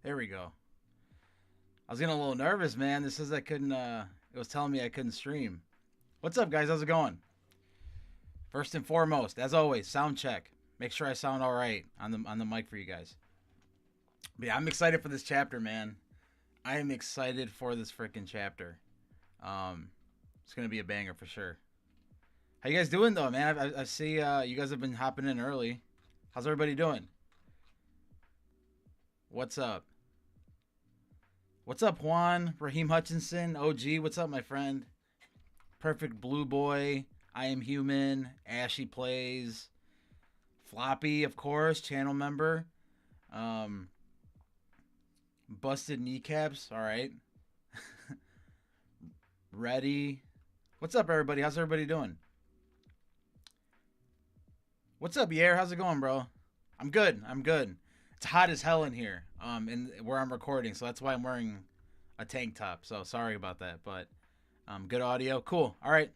There we go. I was getting a little nervous, man. This says I couldn't. It was telling me I couldn't stream. What's up, guys? How's it going? First and foremost, as always, sound check. Make sure I sound all right on the mic for you guys. But yeah, I'm excited for this chapter, man. I am excited for this freaking chapter. It's gonna be a banger for sure. How you guys doing though, man? I see you guys have been hopping in early. How's everybody doing? What's up? What's up, Juan? Raheem Hutchinson, OG. What's up, my friend? Perfect Blue Boy. I am human. Ashy plays. Floppy, of course, channel member. Um, Busted kneecaps. All right. Ready. What's up, everybody? How's everybody doing? What's up, Yair? How's it going, bro? I'm good. I'm good. It's hot as hell in here. In where I'm recording, so that's why I'm wearing a tank top. So sorry about that, but good audio. Cool. All right.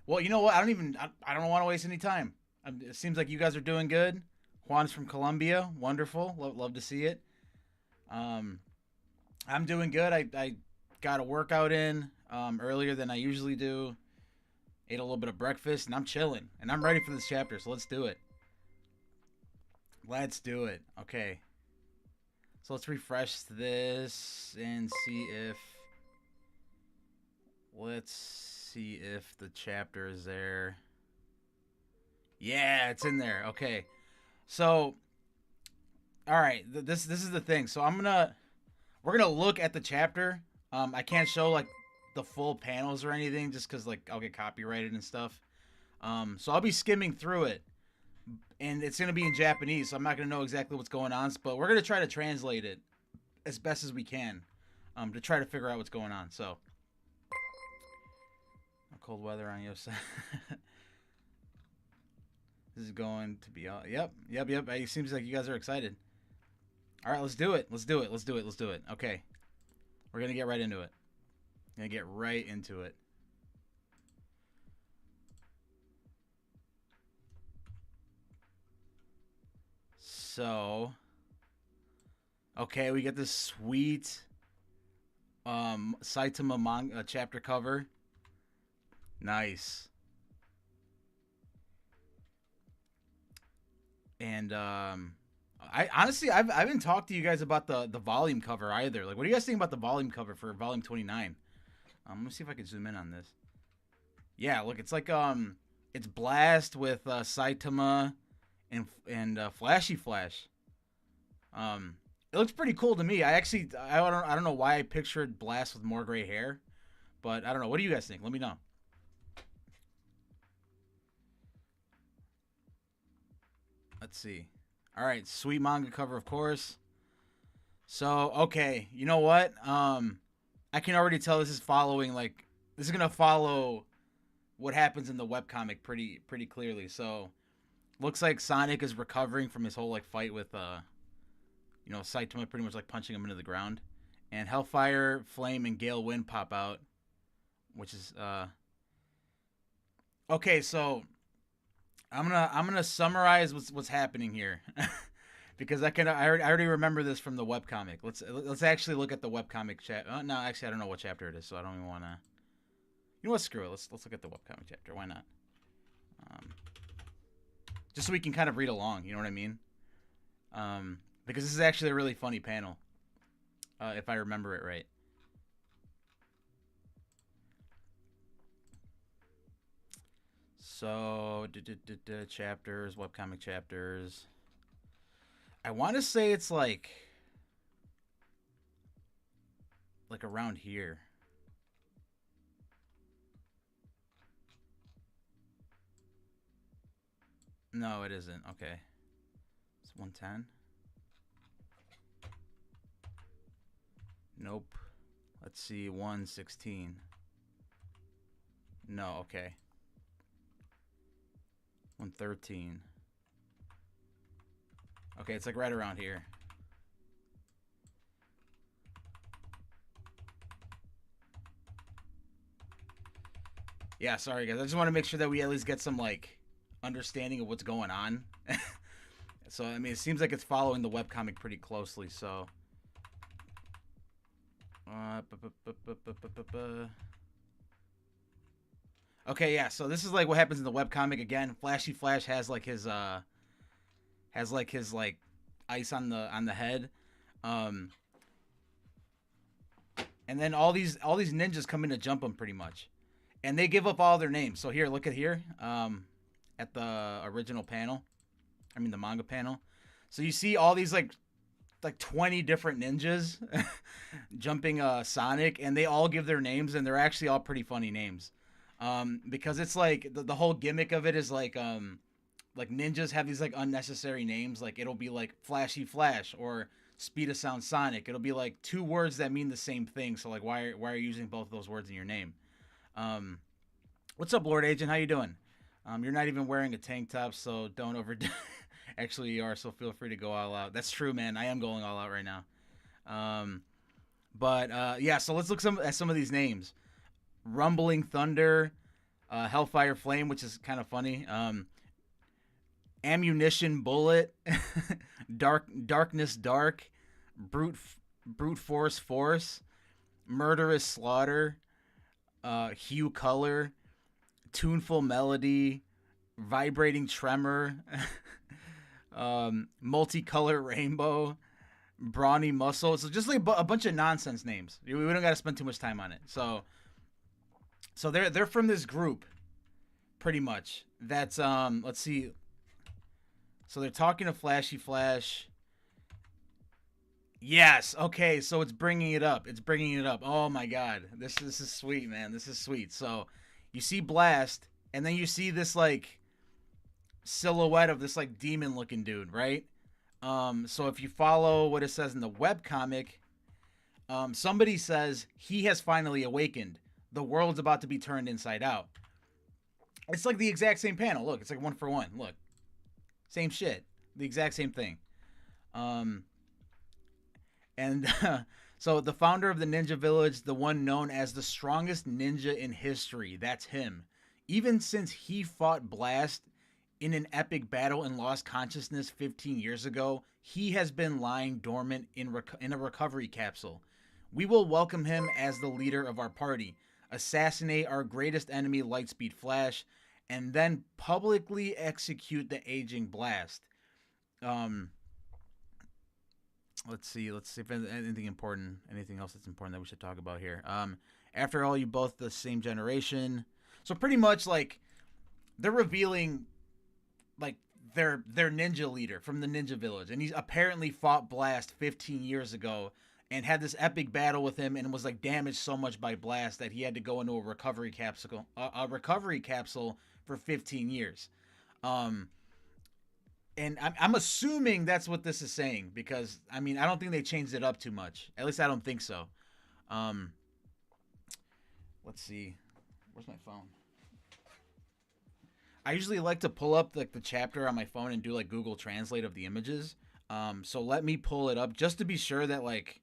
Well, you know what? I don't want to waste any time. It seems like you guys are doing good. Juan's from Colombia. Wonderful. Love to see it. Um, I'm doing good. I got a workout in earlier than I usually do. Ate a little bit of breakfast, and I'm chilling. And I'm ready for this chapter, so let's do it. Let's do it. Okay. So let's refresh this and see if... Let's see if the chapter is there. Yeah, it's in there. Okay. So, all right. This is the thing. So we're gonna look at the chapter. I can't show like the full panels or anything just because like I'll get copyrighted and stuff. So I'll be skimming through it, and it's gonna be in Japanese, so I'm not gonna know exactly what's going on. But we're gonna try to translate it as best as we can, to try to figure out what's going on. So, cold weather on your side. This is going to be all. Yep. It seems like you guys are excited. All right, let's do it. Let's do it. Okay, we're gonna get right into it. So, okay, we get this sweet Saitama manga chapter cover. Nice. And I honestly I haven't talked to you guys about the volume cover either. Like, what do you guys think about the volume cover for volume 29? Let me see if I can zoom in on this. Yeah, look, it's like it's Blast with Saitama and Flashy Flash. It looks pretty cool to me. I don't know why I pictured Blast with more gray hair, but I don't know. What do you guys think? Let me know. Let's see. All right, sweet manga cover, of course. So, okay, you know what? I can already tell this is gonna follow what happens in the webcomic pretty clearly. So, looks like Sonic is recovering from his whole like fight with Saitama pretty much like punching him into the ground, and Hellfire, Flame, and Gale Wind pop out, which is okay. So I'm gonna summarize what's happening here. Because I already remember this from the webcomic. Let's actually look at the webcomic chat. No, actually I don't know what chapter it is, so I don't even want to. You know what? Screw it. Let's look at the webcomic chapter. Why not? Um, just so we can kind of read along. You know what I mean? Because this is actually a really funny panel, if I remember it right. So, chapters, webcomic chapters. I want to say it's like around here. No, it isn't. Okay. It's 110. Nope. Let's see, 116. No, okay. 113. Okay, it's like right around here. Yeah, sorry guys. I just want to make sure that we at least get some like understanding of what's going on. So I mean, it seems like it's following the webcomic pretty closely. So Okay, yeah. So this is like what happens in the webcomic again. Flashy Flash has like his like ice on the head. Um, and then all these ninjas come in to jump him pretty much, and they give up all their names. So here, look at here, at the original panel. I mean the manga panel. So you see all these like 20 different ninjas jumping Sonic, and they all give their names, and they're actually all pretty funny names. Because it's like the whole gimmick of it is like ninjas have these like unnecessary names. Like it'll be like Flashy Flash or Speed of Sound Sonic. It'll be like two words that mean the same thing. So like why are you using both of those words in your name? Um, what's up, Lord Agent? How you doing? You're not even wearing a tank top, so don't overdo. Actually, you are, so feel free to go all out. That's true, man. I am going all out right now. Um, but yeah, so let's look at some of these names. Rumbling Thunder, Hellfire Flame, which is kind of funny. Ammunition Bullet, Darkness Dark, Brute Force, Murderous Slaughter, Hue Color, Tuneful Melody, Vibrating Tremor, Multicolor Rainbow, Brawny Muscle. So just like a bunch of nonsense names. We don't got to spend too much time on it. So they're from this group, pretty much. That's let's see. So they're talking to Flashy Flash. Yes. Okay. So it's bringing it up. It's bringing it up. Oh my God. This is sweet, man. This is sweet. So you see Blast, and then you see this like silhouette of this like demon looking dude, right? So if you follow what it says in the webcomic, somebody says he has finally awakened. The world's about to be turned inside out. It's like the exact same panel. Look, it's like one for one. Look, same shit, the exact same thing. And so the founder of the Ninja Village, the one known as the strongest ninja in history, that's him. Even since he fought Blast in an epic battle and lost consciousness 15 years ago, he has been lying dormant in a recovery capsule. We will welcome him as the leader of our party, assassinate our greatest enemy, Lightspeed Flash, and then publicly execute the aging Blast. Let's see if anything else that's important that we should talk about here. After all, you both the same generation. So pretty much like they're revealing like their ninja leader from the Ninja Village, and he apparently fought Blast 15 years ago and had this epic battle with him, and was like damaged so much by Blast that he had to go into a recovery capsule for 15 years. And I'm assuming that's what this is saying, because I mean I don't think they changed it up too much. At least I don't think so. Let's see, where's my phone? I usually like to pull up like the chapter on my phone and do like Google Translate of the images. So let me pull it up just to be sure that like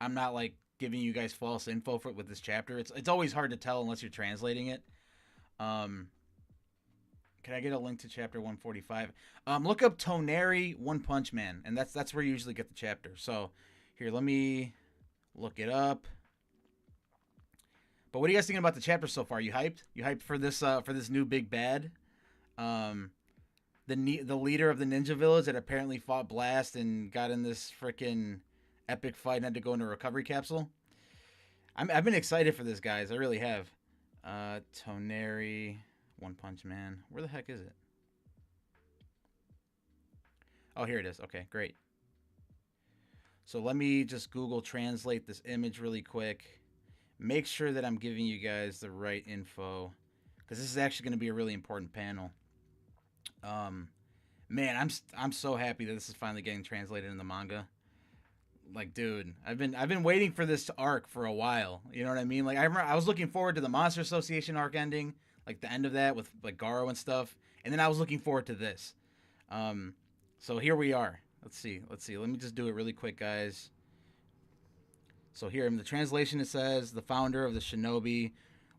I'm not like giving you guys false info with this chapter. It's always hard to tell unless you're translating it. Can I get a link to chapter 145? Look up Toneri One Punch Man, and that's where you usually get the chapter. So here, let me look it up. But what are you guys thinking about the chapter so far? You hyped? You hyped for this new big bad? The leader of the Ninja Village that apparently fought Blast and got in this freaking epic fight and had to go into a recovery capsule. I've been excited for this, guys. I really have. Toneri One Punch Man. Where the heck is it? Oh, here it is. Okay, great. So let me just Google Translate this image really quick. Make sure that I'm giving you guys the right info, because this is actually going to be a really important panel. Man, I'm so happy that this is finally getting translated in the manga. Like, dude, I've been waiting for this arc for a while. You know what I mean? Like, I remember I was looking forward to the Monster Association arc ending, like the end of that with like Garo and stuff, and then I was looking forward to this. So here we are. Let's see. Let me just do it really quick, guys. So here in the translation it says the founder of the Shinobi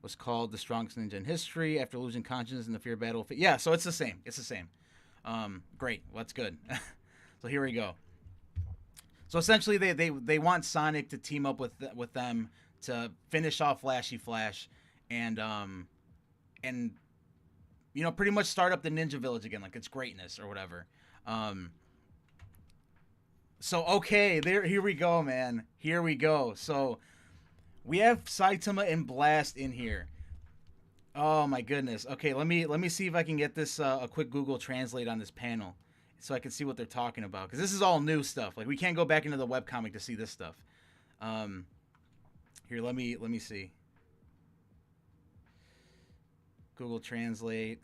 was called the strongest ninja in history after losing consciousness in the fear battle. Yeah, so it's the same. Great. Well, that's good. So here we go. So essentially, they want Sonic to team up with them to finish off Flashy Flash, and pretty much start up the Ninja Village again, like its greatness or whatever. Um, so okay, here we go, man. Here we go. So we have Saitama and Blast in here. Oh my goodness. Okay, let me see if I can get this a quick Google Translate on this panel, so I can see what they're talking about, because this is all new stuff. Like we can't go back into the webcomic to see this stuff. Here, let me see. Google Translate.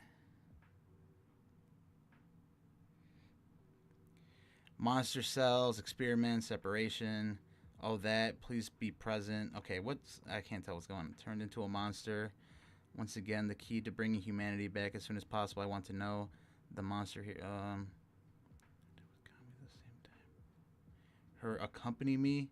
Monster cells, experiment, separation, all that. Please be present. Okay, I can't tell what's going on. Turned into a monster. Once again, the key to bringing humanity back as soon as possible. I want to know the monster here. Her accompany me.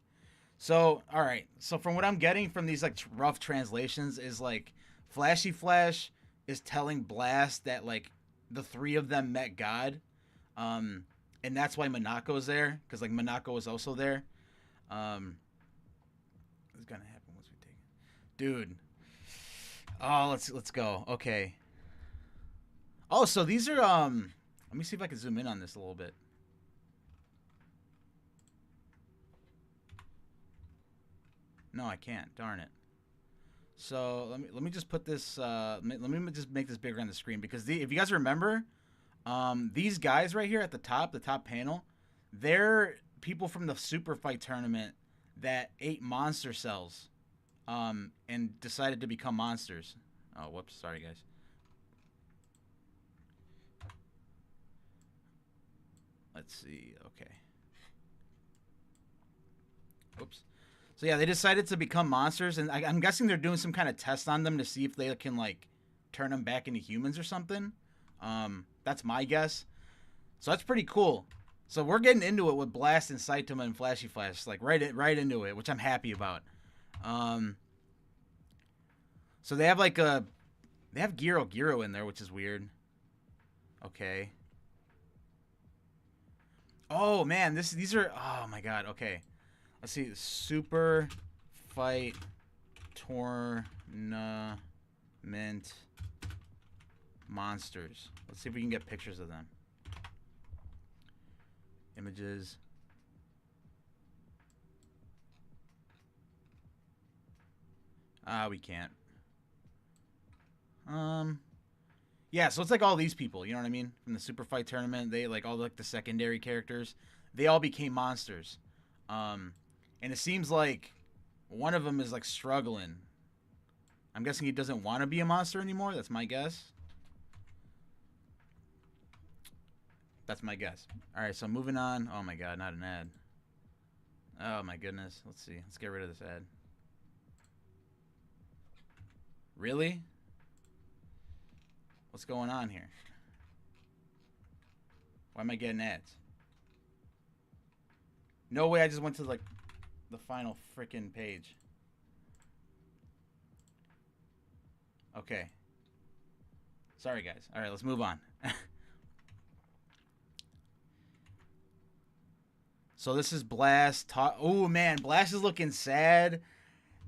So, all right. So from what I'm getting from these like rough translations is like Flashy Flash is telling Blast that like the three of them met God. And that's why Monaco's there, because like Monako was also there. What's gonna happen once we take it, dude? Oh, let's go. Okay. Oh, so these are Let me see if I can zoom in on this a little bit. No, I can't. Darn it. So let me just put this. Let me just make this bigger on the screen, because if you guys remember. These guys right here at the top panel, they're people from the Super Fight tournament that ate monster cells, and decided to become monsters. Oh, whoops, sorry guys. Let's see, okay. Oops. So yeah, they decided to become monsters, and I'm guessing they're doing some kind of test on them to see if they can like turn them back into humans or something. That's my guess. So that's pretty cool. So we're getting into it with Blast and Saitama and Flashy Flash, like right into it, which I'm happy about. So they have Giro in there, which is weird. Okay. Oh man, these are, oh my god. Okay, let's see. Super Fight Tournament monsters. Let's see if we can get pictures of them. Images. We can't. Yeah, so it's like all these people, you know what I mean? From the Super Fight tournament, they like all like the secondary characters, they all became monsters. And it seems like one of them is like struggling. I'm guessing he doesn't want to be a monster anymore. That's my guess. That's my guess. All right, so moving on. Oh my god, not an ad. Oh my goodness. Let's see. Let's get rid of this ad. Really? What's going on here? Why am I getting ads? No way, I just went to like the final freaking page. Okay. Sorry guys. All right, let's move on. So this is Blast. Oh man, Blast is looking sad.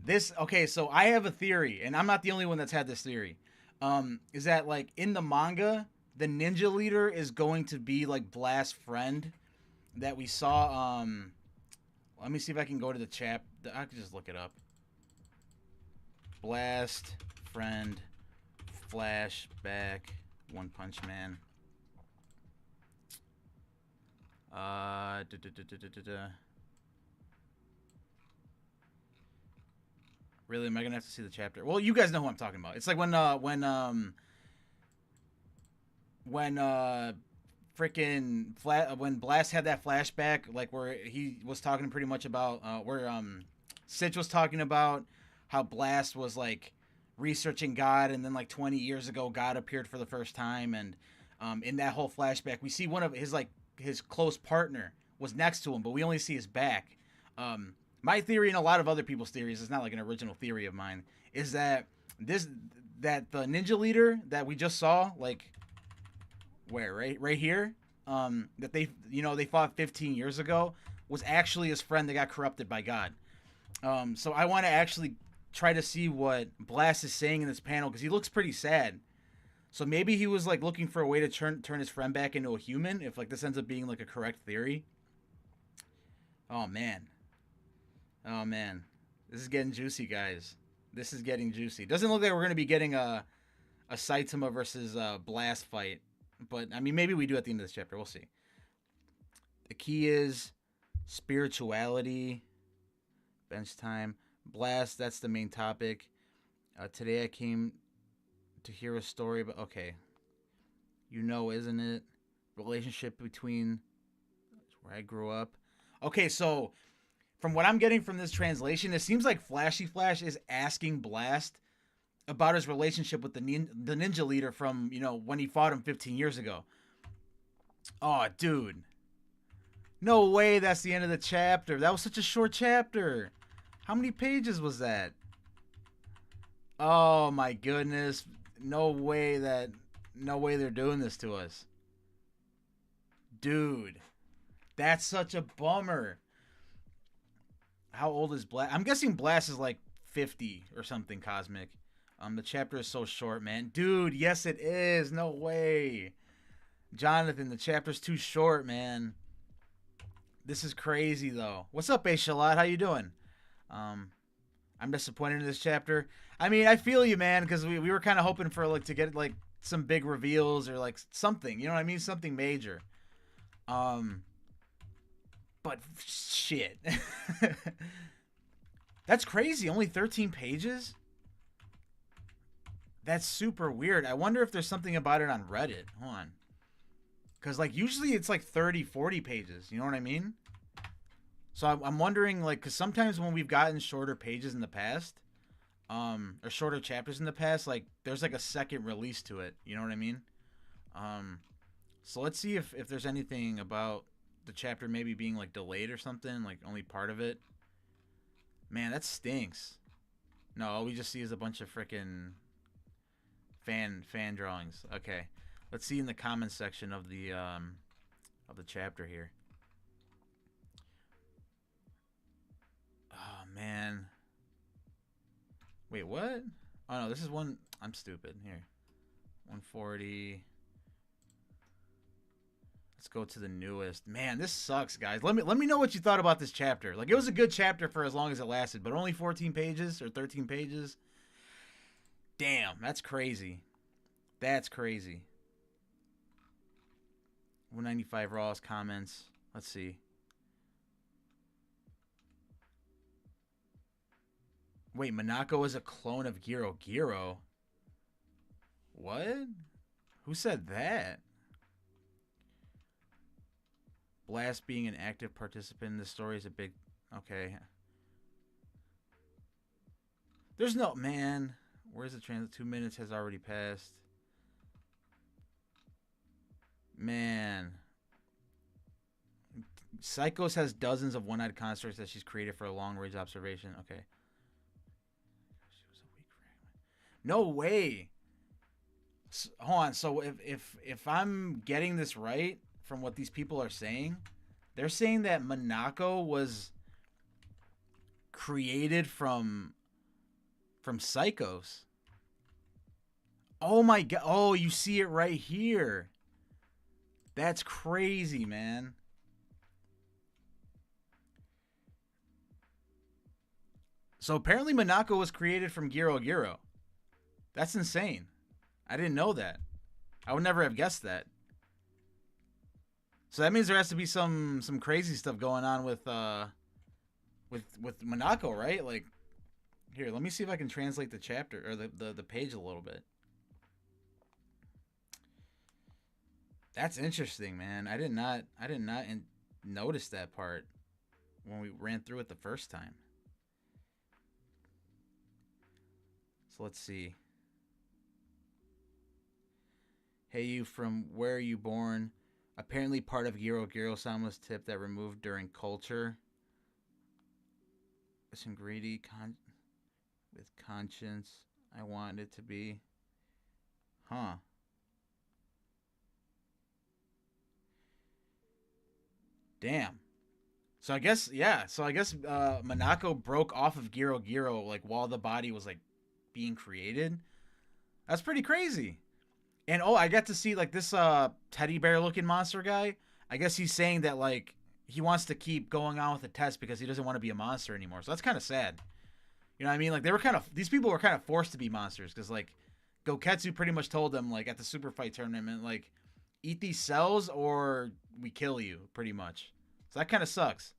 Okay, so I have a theory, and I'm not the only one that's had this theory. Is that like in the manga, the ninja leader is going to be like Blast's friend that we saw. Let me see if I can go to the chat. I can just look it up. Blast friend flashback One Punch Man. Really, am I gonna have to see the chapter? Well, you guys know who I'm talking about. It's like when when Blast had that flashback, like where he was talking pretty much about where Sitch was talking about how Blast was like researching God, and then like 20 years ago God appeared for the first time, and in that whole flashback we see one of his close partner was next to him, but we only see his back. My theory, and a lot of other people's theories, it's not like an original theory of mine, is that the ninja leader that we just saw, like where right here, that they fought 15 years ago, was actually his friend that got corrupted by God. So I want to actually try to see what Blast is saying in this panel because he looks pretty sad. So maybe he was like looking for a way to turn his friend back into a human. If like this ends up being like a correct theory. Oh man, oh man, this is getting juicy, guys. This is getting juicy. Doesn't look like we're gonna be getting a Saitama versus Blast fight, but I mean maybe we do at the end of this chapter. We'll see. The key is spirituality. Bench time. Blast. That's the main topic. Today I came to hear a story, but okay, isn't it? Relationship between where I grew up. Okay, so from what I'm getting from this translation, it seems like Flashy Flash is asking Blast about his relationship with the ninja leader from, when he fought him 15 years ago. Oh, dude. No way that's the end of the chapter. That was such a short chapter. How many pages was that? Oh my goodness. No way they're doing this to us. Dude. That's such a bummer. How old is Blast? I'm guessing Blast is like 50 or something cosmic. The chapter is so short, man. Dude, yes it is. No way. Jonathan, the chapter's too short, man. This is crazy though. What's up, Ashalot? How you doing? I'm disappointed in this chapter. I mean, I feel you, man, because we were kind of hoping for like to get like some big reveals or like something. You know what I mean? Something major. But shit. That's crazy. Only 13 pages? That's super weird. I wonder if there's something about it on Reddit. Hold on. Because, like, usually it's like 30, 40 pages. You know what I mean? So I'm wondering, like, because sometimes when we've gotten shorter pages in the past, or shorter chapters in the past, like, there's like a second release to it. You know what I mean? So let's see if there's anything about the chapter maybe being, like, delayed or something, like, only part of it. Man, that stinks. No, all we just see is a bunch of freaking fan drawings. Okay. Let's see in the comments section of the chapter here. Oh man. Wait, what? Oh no, this is one. I'm stupid. Here. 140. Let's go to the newest. Man, this sucks, guys. Let me know what you thought about this chapter. Like, it was a good chapter for as long as it lasted, but only 14 pages or 13 pages. Damn, that's crazy. That's crazy. 195 Raw's comments. Let's see. Wait, Monako is a clone of Giro. Giro? What? Who said that? Blast being an active participant in the story is a big... Okay. There's no... Man. Where's the transit? 2 minutes has already passed. Man. Psychos has dozens of one-eyed constructs that she's created for a long-range observation. Okay. She was a weak fragment. No way. Hold on. So if I'm getting this right from what these people are saying, they're saying that Monako was created from Psychos. Oh my god. Oh, you see it right here. That's crazy, man. So apparently Monako was created from Giro Giro. That's insane. I didn't know that. I would never have guessed that. So that means there has to be some crazy stuff going on with Monako, right? Like, here, let me see if I can translate the chapter or the page a little bit. That's interesting, man. I did not notice that part when we ran through it the first time. So let's see. Hey, you, from where are you born? Apparently part of Giro Giro-sama's tip that removed during culture. Listen, greedy with conscience. I want it to be. Huh. Damn. So I guess yeah. So I guess Monako broke off of Giro Giro like while the body was like being created. That's pretty crazy. And oh, I got to see like this teddy bear looking monster guy. I guess he's saying that like he wants to keep going on with the test because he doesn't want to be a monster anymore. So that's kind of sad. You know what I mean? Like they were kind of these people were kind of forced to be monsters because like Goketsu pretty much told them like at the super fight tournament like eat these cells or we kill you pretty much. So that kind of sucks.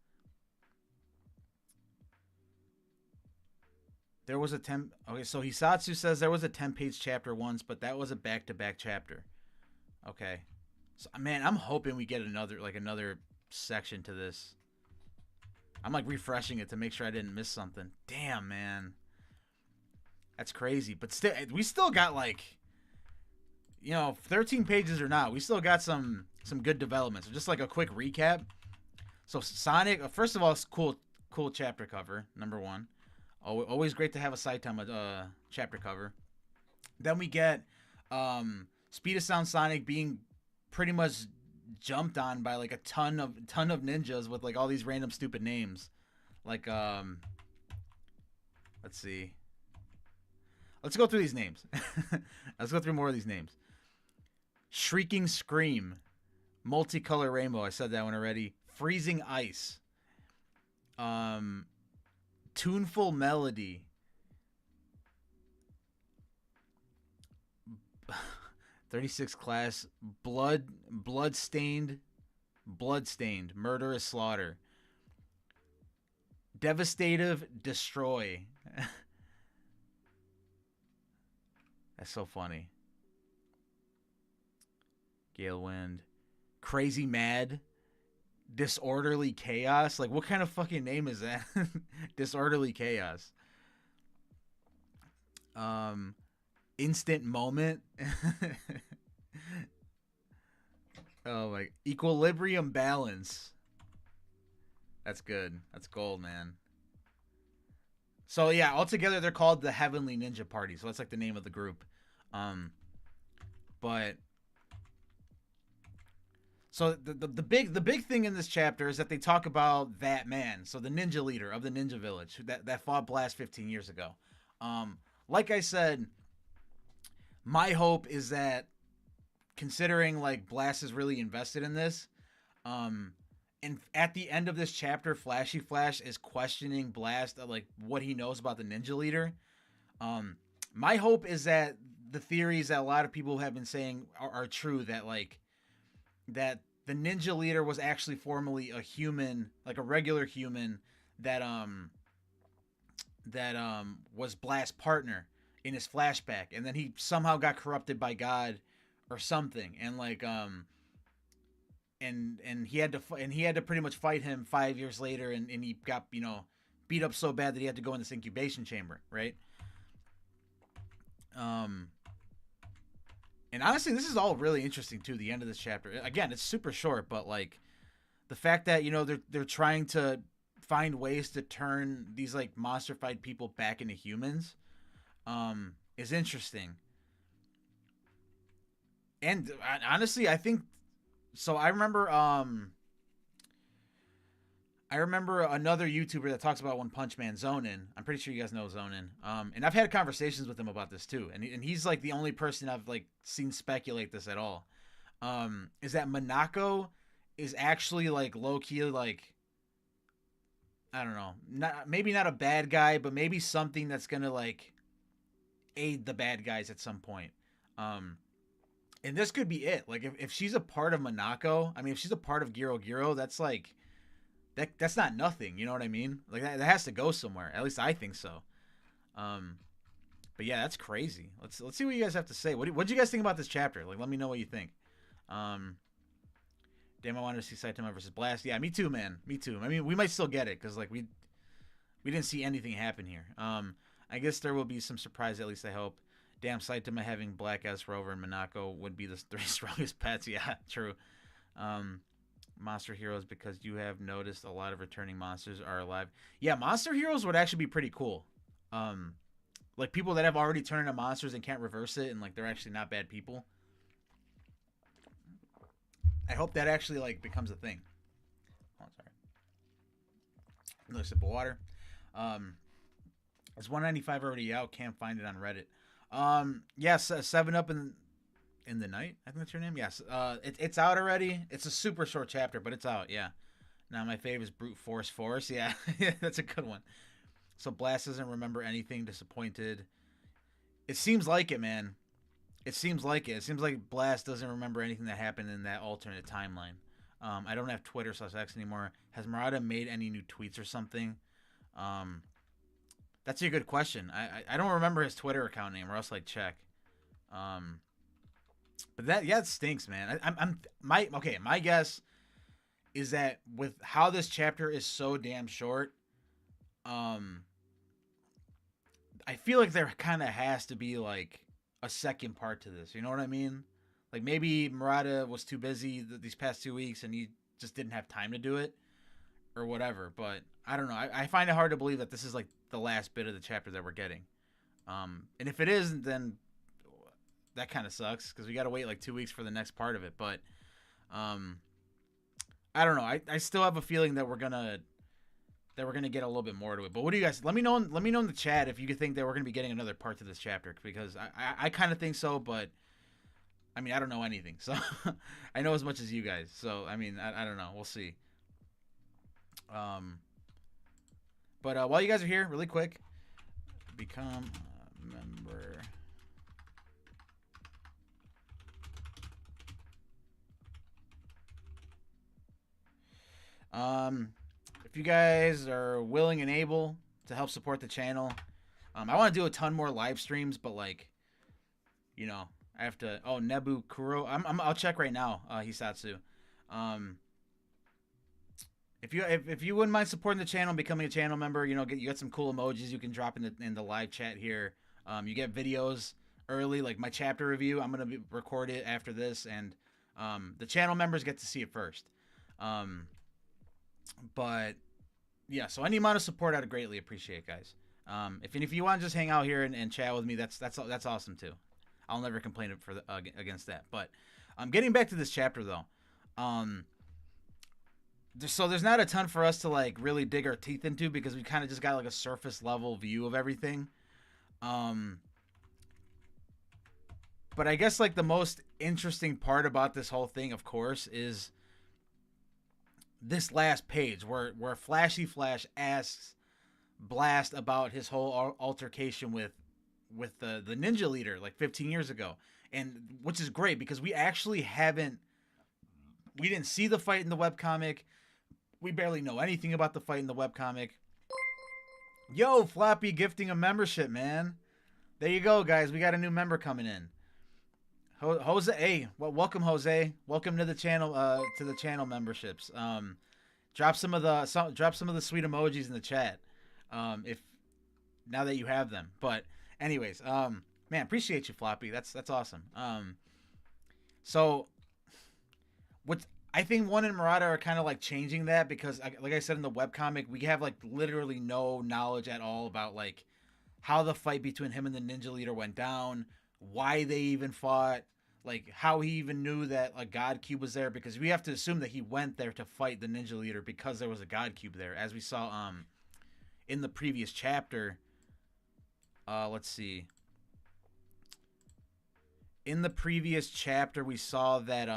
There was a 10. Okay, so Hisatsu says there was a 10-page chapter once, but that was a back-to-back chapter. Okay. So man, I'm hoping we get another section to this. I'm like refreshing it to make sure I didn't miss something. Damn, man. That's crazy. But still we still got like 13 pages or not, we still got some good developments. So just like a quick recap. So Sonic, first of all, it's cool chapter cover, number 1. Always great to have a Saitama chapter cover. Then we get Speed of Sound Sonic being pretty much jumped on by like a ton of ninjas with like all these random stupid names. Like let's see. Let's go through these names. Let's go through more of these names. Shrieking Scream, Multicolor Rainbow. I said that one already. Freezing Ice. Tuneful Melody. 36 class. Bloodstained. Murderous Slaughter. Devastative Destroy. That's so funny. Gale Wind. Crazy Mad. Disorderly Chaos. Like, what kind of fucking name is that? Disorderly Chaos. Instant Moment. Oh my. Equilibrium Balance. That's good. That's gold, man. So yeah, altogether they're called the Heavenly Ninja Party. So that's like the name of the group. But so the big thing in this chapter is that they talk about that man, so the ninja leader of the ninja village that fought Blast 15 years ago. Like I said, my hope is that considering like Blast is really invested in this, and at the end of this chapter, Flashy Flash is questioning Blast like what he knows about the ninja leader. My hope is that the theories that a lot of people have been saying are true, that like that the ninja leader was actually formerly a human, like a regular human that was Blast's partner in his flashback, and then he somehow got corrupted by God or something, and like and he had to pretty much fight him 5 years later, and he got beat up so bad that he had to go in this incubation chamber, right? And honestly, this is all really interesting too. The end of this chapter, again, it's super short, but like the fact that they're trying to find ways to turn these like monster fight people back into humans, is interesting. And honestly, I think so. I remember another YouTuber that talks about One Punch Man, Zonin. I'm pretty sure you guys know Zonin. And I've had conversations with him about this too. And he's like the only person I've like seen speculate this at all. Is that Monako is actually like low key, like, I don't know, maybe not a bad guy, but maybe something that's gonna like aid the bad guys at some point. And this could be it. Like if she's a part of Monako, I mean, if she's a part of Giro Giro, that's like that's not nothing. You know what I mean? Like that has to go somewhere. At least I think so. But yeah, that's crazy. Let's see what you guys have to say. What do you guys think about this chapter? Like, let me know what you think. Damn, I wanted to see Saitama versus Blast. Yeah, me too, man. Me too. I mean, we might still get it because like we didn't see anything happen here. I guess there will be some surprise. At least I hope. Damn, Saitama having Black S Rover and Monako would be the 3 strongest pets. Yeah, true. Monster Heroes, because you have noticed a lot of returning monsters are alive. Yeah, Monster Heroes would actually be pretty cool. Like people that have already turned into monsters and can't reverse it, and like they're actually not bad people. I hope that actually like becomes a thing. Oh, sorry. Another sip of water. Um, it's 195 already out. Can't find it on Reddit. Yes, 7 Up in the night. I think that's your name. Yes. It's out already. It's a super short chapter, but it's out. Yeah. Now my favorite is Brute Force. Yeah, that's a good one. So Blast doesn't remember anything. Disappointed. It seems like it, man. It seems like it. It seems like Blast doesn't remember anything that happened in that alternate timeline. I don't have Twitter/X anymore. Has Murata made any new tweets or something? Um, that's a good question. I don't remember his Twitter account name, or else like check. Um, but it stinks, man. My guess is that with how this chapter is so damn short, um, I feel like there kind of has to be like a second part to this. You know what I mean? Like maybe Murata was too busy these past 2 weeks and he just didn't have time to do it or whatever. But I don't know. I find it hard to believe that this is like the last bit of the chapter that we're getting. And if it isn't, then that kind of sucks because we got to wait like 2 weeks for the next part of it. But I don't know. I still have a feeling that we're gonna get a little bit more to it. But what do you guys? Let me know in the chat if you think that we're gonna be getting another part to this chapter because I kind of think so, but I mean I don't know anything, so I know as much as you guys. So I mean I don't know. We'll see. But while you guys are here, really quick, become a member. If you guys are willing and able to help support the channel, I want to do a ton more live streams, but like, you know, I have to. Oh, Nebu Kuro, I'll check right now. Hisatsu. If you wouldn't mind supporting the channel, and becoming a channel member, you know, you got some cool emojis you can drop in the live chat here. You get videos early, like my chapter review. I'm gonna record it after this, and the channel members get to see it first. But yeah, so any amount of support I'd greatly appreciate, guys. If you want to just hang out here and chat with me, that's awesome too. I'll never complain against that. But getting back to this chapter though, so there's not a ton for us to like really dig our teeth into because we kind of just got like a surface level view of everything. But I guess like the most interesting part about this whole thing, of course, is this last page where Flashy Flash asks Blast about his whole altercation with the ninja leader like 15 years ago, and which is great because we didn't see the fight in the webcomic. We barely know anything about the fight in the webcomic. Yo, Floppy gifting a membership, man. There you go, guys. We got a new member coming in. Jose, hey, well, welcome, Jose. Welcome to the channel. To the channel memberships. Drop some of the sweet emojis in the chat. If now that you have them. But anyways, man, appreciate you, Floppy. That's awesome. So what I think One and Murata are kind of like changing that because, like I said in the webcomic, we have like literally no knowledge at all about like how the fight between him and the ninja leader went down, why they even fought, like how he even knew that a God Cube was there, because we have to assume that he went there to fight the ninja leader because there was a God Cube there, as we saw in the previous chapter. Let's see. In the previous chapter, we saw that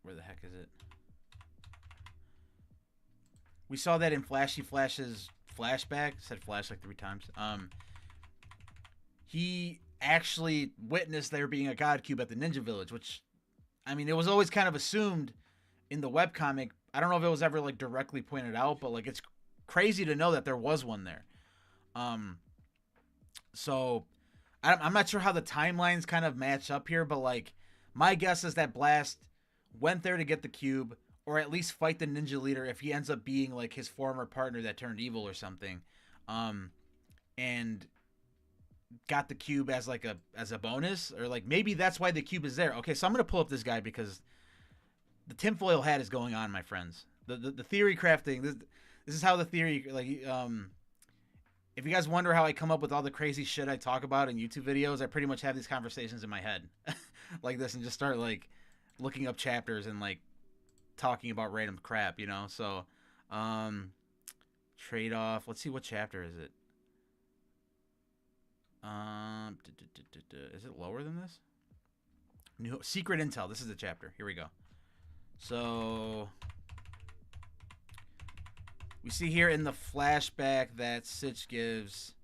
where the heck is it? We saw that in Flashy Flash's flashback. Said flash like 3 times. He actually witnessed there being a God Cube at the Ninja Village, which, I mean, it was always kind of assumed in the webcomic. I don't know if it was ever like directly pointed out, but like it's crazy to know that there was one there. So I'm not sure how the timelines kind of match up here, but like my guess is that Blast went there to get the cube, or at least fight the ninja leader if he ends up being like his former partner that turned evil or something, and got the cube as like a bonus, or like maybe that's why the cube is there. Okay, so I'm gonna pull up this guy because the tinfoil hat is going on, my friends. The theory crafting. This is how the theory, like, if you guys wonder how I come up with all the crazy shit I talk about in YouTube videos, I pretty much have these conversations in my head like this and just start like looking up chapters and like talking about random crap, you know. So, um, trade off. Let's see, what chapter is it? Is it lower than this? New secret intel. This is the chapter. Here we go. So we see here in the flashback that Sitch gives.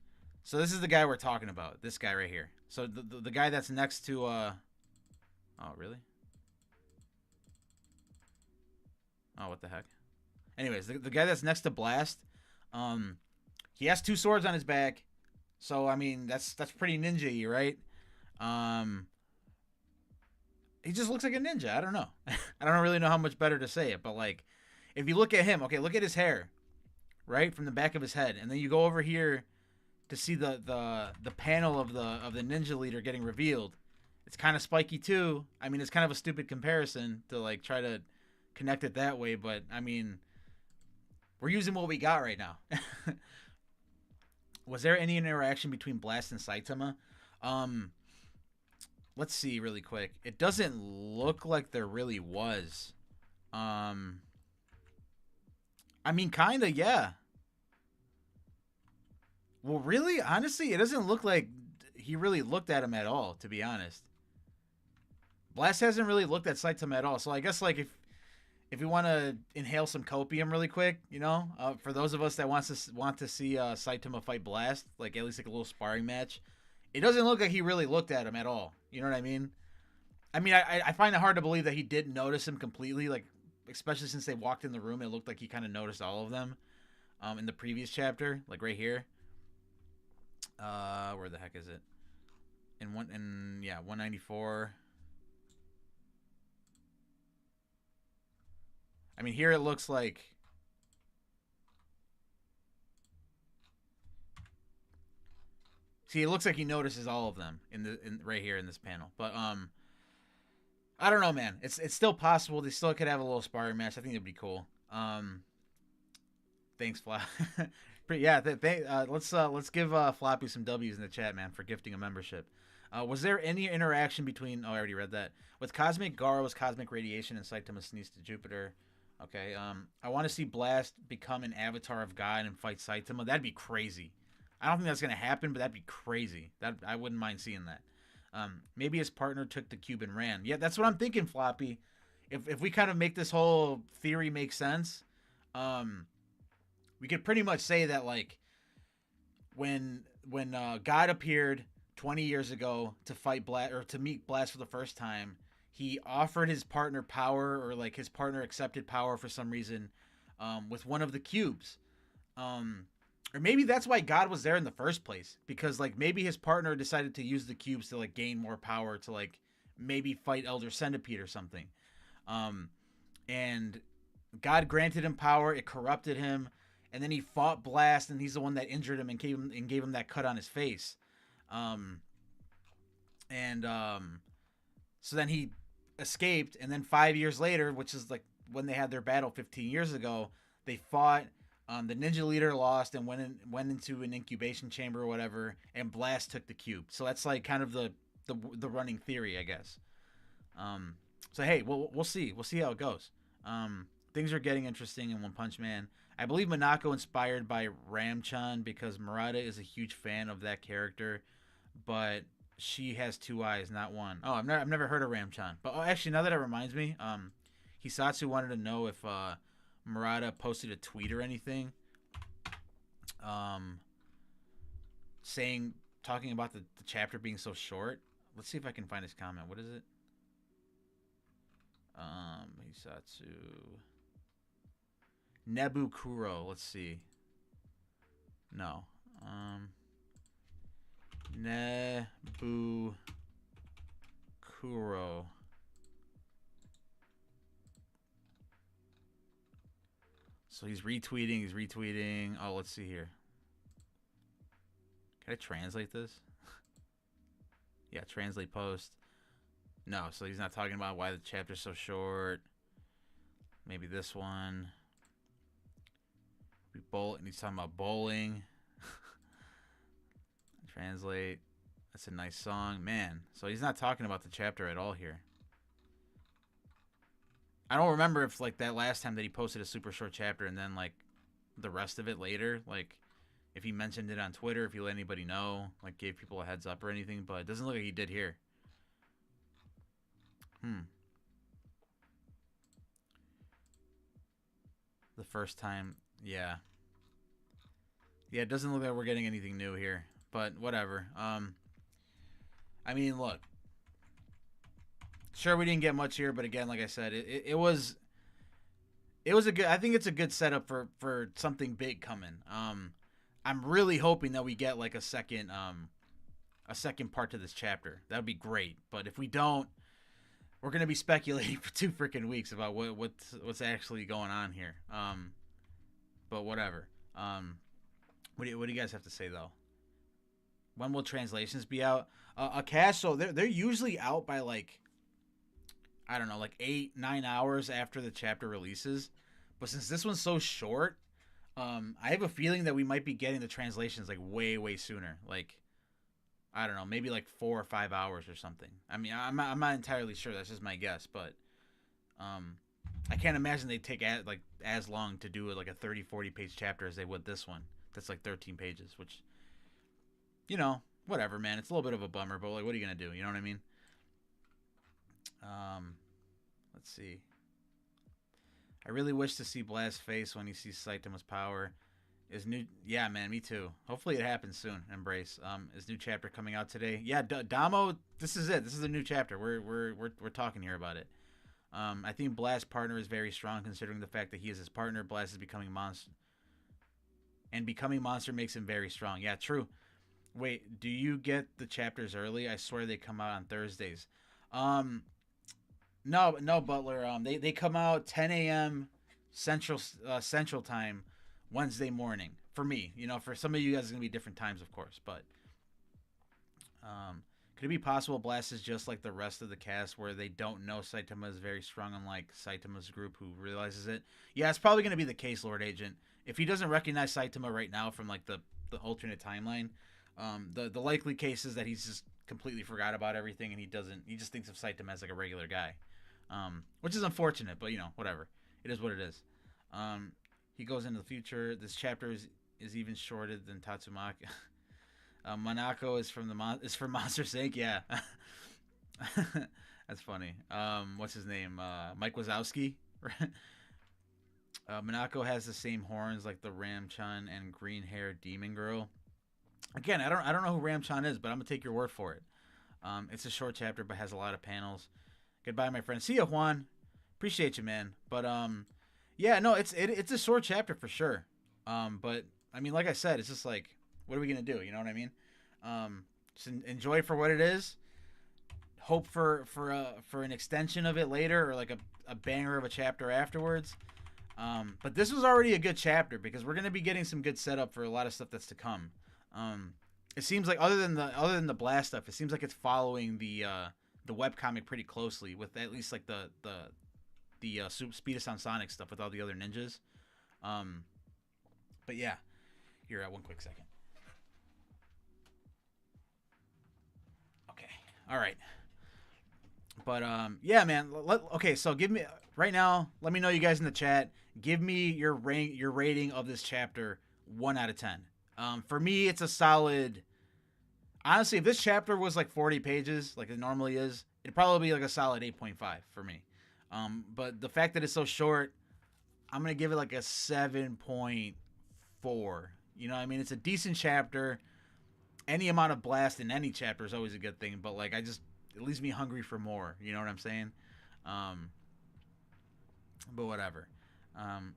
So this is the guy we're talking about. This guy right here. So the guy that's next to oh, really? Oh, what the heck? Anyways, the guy that's next to Blast, he has two swords on his back. So I mean, that's pretty ninja-y, right? Um, he just looks like a ninja. I don't know. I don't really know how much better to say it, but like, if you look at him, okay, look at his hair, right, from the back of his head, and then you go over here to see the panel of the ninja leader getting revealed. It's kind of spiky too. I mean, it's kind of a stupid comparison to like try to connect it that way, but I mean, we're using what we got right now. Was there any interaction between Blast and Saitama? Um, let's see really quick. It doesn't look like there really was. Um, I mean, kinda, yeah. Well, really, honestly, it doesn't look like he really looked at him at all. To be honest, Blast hasn't really looked at Saitama at all. So I guess like if we want to inhale some copium really quick, you know, for those of us that want to see Saitama fight Blast, like at least like a little sparring match, it doesn't look like he really looked at him at all. You know what I mean? I find it hard to believe that he didn't notice him completely, like especially since they walked in the room. It looked like he kind of noticed all of them in the previous chapter, like right here. Where the heck is it? Yeah, 194. I mean, here it looks like. See, it looks like he notices all of them in right here in this panel. But I don't know, man. It's still possible. They still could have a little sparring match. I think it'd be cool. Thanks, Flop. Yeah, let's give Floppy some W's in the chat, man, for gifting a membership. Was there any interaction between? Oh, I already read that. With Cosmic Garo's cosmic radiation and Saitama sneeze to Jupiter. Okay. I want to see Blast become an avatar of God and fight Saitama. That'd be crazy. I don't think that's gonna happen, but that'd be crazy. That I wouldn't mind seeing that. Maybe his partner took the cube and ran. Yeah, that's what I'm thinking, Floppy. If we kind of make this whole theory make sense, we could pretty much say that like when God appeared 20 years ago to fight Blast or to meet Blast for the first time, he offered his partner power, or like his partner accepted power for some reason, with one of the cubes. Or maybe that's why God was there in the first place, because like maybe his partner decided to use the cubes to like gain more power to like maybe fight Elder Centipede or something. And God granted him power, it corrupted him, and then he fought Blast, and he's the one that injured him and gave him that cut on his face. So then he escaped, and then 5 years later, which is like when they had their battle 15 years ago, they fought. The ninja leader lost and went into an incubation chamber or whatever, and Blast took the cube. So that's like kind of the running theory, I guess. So hey, we'll see how it goes. Things are getting interesting in One Punch Man. I believe Monako inspired by Ramchan because Murata is a huge fan of that character, but she has two eyes, not one. Oh, I've never heard of Ramchan. But actually, now that it reminds me, Hisatsu wanted to know if Murata posted a tweet or anything, talking about the chapter being so short. Let's see if I can find his comment. What is it? Hisatsu Nebu Kuro. Let's see. No. Nebu Kuro. So he's retweeting. Oh, let's see here. Can I translate this? Yeah, translate post. No, so he's not talking about why the chapter's so short. Maybe this one. He's talking about bowling. Translate. That's a nice song. Man, so he's not talking about the chapter at all here. I don't remember if like that last time that he posted a super short chapter and then like the rest of it later, like if he mentioned it on Twitter, if he let anybody know, like gave people a heads up or anything, but it doesn't look like he did here. Hmm. The first time, yeah, yeah. It doesn't look like we're getting anything new here, but whatever. I mean, look, sure we didn't get much here, but again, like I said, it was a good. I think it's a good setup for something big coming. I'm really hoping that we get like a second part to this chapter. That would be great. But if we don't, we're gonna be speculating for 2 freaking weeks about what's actually going on here. But whatever. What do you guys have to say though? When will translations be out? A cache, so they're usually out by like I don't know, like 8 9 hours after the chapter releases. But since this one's so short, I have a feeling that we might be getting the translations like way sooner. Like I don't know, maybe like 4 or 5 hours or something. I mean, I'm not entirely sure. That's just my guess, but um, I can't imagine they'd take like as long to do like a 30 40 page chapter as they would this one. That's like 13 pages, which whatever, man. It's a little bit of a bummer, but like, what are you gonna do? You know what I mean? Um, let's see. I really wish to see Blast's face when he sees Saitama's power. Is new? Yeah, man, me too. Hopefully, it happens soon. Embrace. Is new chapter coming out today? Yeah, Damo. This is it. This is the new chapter. We're talking here about it. I think Blast's partner is very strong, considering the fact that he is his partner. Blast is becoming monster, and becoming monster makes him very strong. Yeah, true. Wait, do you get the chapters early? I swear they come out on Thursdays. Um, no, no, Butler. They come out 10 a.m. Central time Wednesday morning for me. For some of you guys, it's gonna be different times, of course. But could it be possible Blast is just like the rest of the cast, where they don't know Saitama is very strong, unlike Saitama's group who realizes it? Yeah, it's probably gonna be the case, Lord Agent. If he doesn't recognize Saitama right now from like the alternate timeline, the likely case is that he's just completely forgot about everything and he just thinks of Saitama as like a regular guy, which is unfortunate, but whatever. It is what it is. Um, he goes into the future. This chapter is even shorter than Tatsumaki. Monako is from Monsters Inc. Yeah, that's funny. What's his name? Mike Wazowski. Monako has the same horns like the Ramchan and green hair demon girl. Again, I don't know who Ramchan is, but I'm gonna take your word for it. It's a short chapter, but has a lot of panels. Goodbye, my friend. See ya, Juan. Appreciate you, man. But yeah, no, it's a short chapter for sure. But I mean, like I said, it's just like, what are we gonna do? You know what I mean? Just enjoy it for what it is. Hope for an extension of it later, or like a banger of a chapter afterwards. But this was already a good chapter because we're gonna be getting some good setup for a lot of stuff that's to come. It seems like other than the blast stuff, it seems like it's following the webcomic pretty closely, with at least like the Speed of Sound Sonic stuff with all the other ninjas. But yeah, here at one quick second. Okay, all right. But yeah, man. Okay, so give me right now. Let me know, you guys in the chat. Give me your rating of this chapter, 1 out of 10. For me, it's a solid. Honestly, if this chapter was like 40 pages, like it normally is, it'd probably be like a solid 8.5 for me. But the fact that it's so short, I'm gonna give it like a 7.4. You know what I mean? It's a decent chapter. Any amount of blast in any chapter is always a good thing, but like it leaves me hungry for more. You know what I'm saying? Um, but whatever. Um,